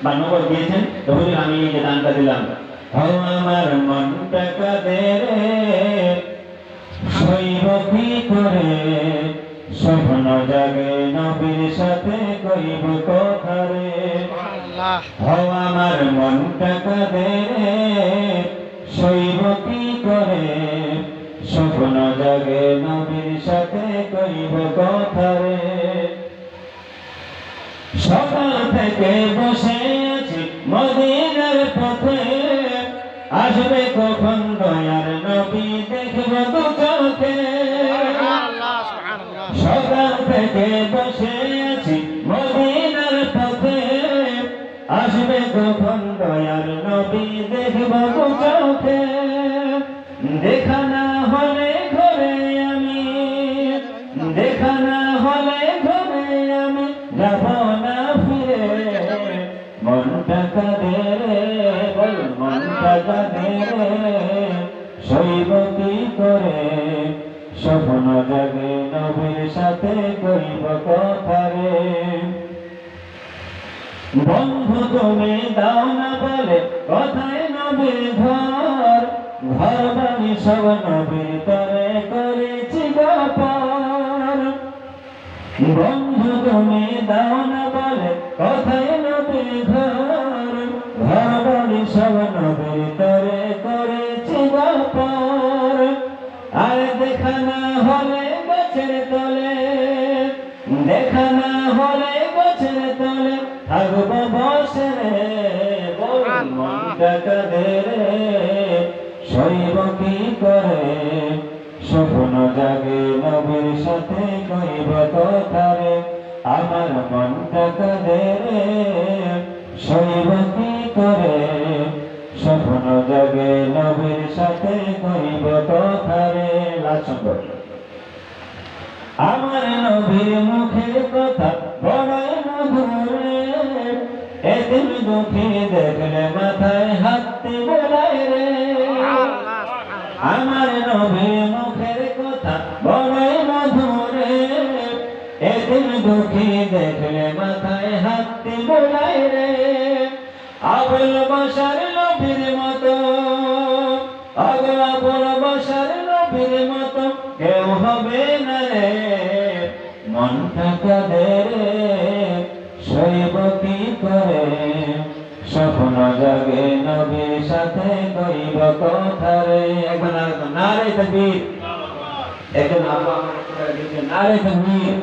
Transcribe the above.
বা নগদ দিয়েছেন, তো হুজুর আমি এই যে দানটা দিলাম। ও আমার মনটা কাঁদে রে, সইব কি করে, স্বপ্ন জাগে নবীর সাথে কইব কথা রে। ও আমার মনটা কাঁদে রে, সইব কি করে, স্বপ্ন জাগে নবীর সাথে কইব কথা রে। সকাল থেকে বসে আছি মদিনার পথে, আসবে কখন দয়ার নবী দেখব দু চোখে। সকাল থেকে বসে আছি মদিনার পথে, আসবে কখন দয়ার নবী দেখব দু চোখে। দেখা না হলে ঘরে আমি, দেখা না হলে ঘরে আমি যাব না ফিরে। মনটা কাঁদে রে, বল মনটা কাঁদে রে, সইব কি করে, স্বপ্ন জাগে নবীর সাথে কইব কথা রে। বন্ধু তুমি দাও না বলে কথায় নবীর ঘর, ঘর বাড়ি সব নবীর তরে করেছি ব্যাপার। বন্ধু তুমি দাও না বলে কথায় নবীর ঘর, ঘর বাড়ি সব নবীর তরে করেছি ব্যাপার। আর দেখা না হলে গাছের তলে, দেখা না হলে গাছের তলে থাকব বসে রে। মনটা কাঁদে রে, সইব কি করে, স্বপ্ন জাগে নবীর সাথে কইব কথা রে। আমার মনটা কাঁদে রে, সইব কি করে, স্বপ্ন জাগে নবীর সাথে কইব কথা রে। আমার নবীর মুখের কথা বড়ই মধুর রে, এদিন দুঃখী দেখলে মাথায় হাতটি বোলায় রে। আমার নবীর মুখের কথা বড়ই মধুর রে, এদিন দুঃখী দেখলে মাথায় হাতটি বোলায় রে। আবুল বশর নবীর মতো, আবুল বশর নবীর মতো কেউ হবে না রে। মনটা কাঁদে রে, সইব কি করে, স্বপ্ন জাগে নবীর সাথে কইব কথা রে। একবার নারে তাকবীর, একজন নারে তাকবীর।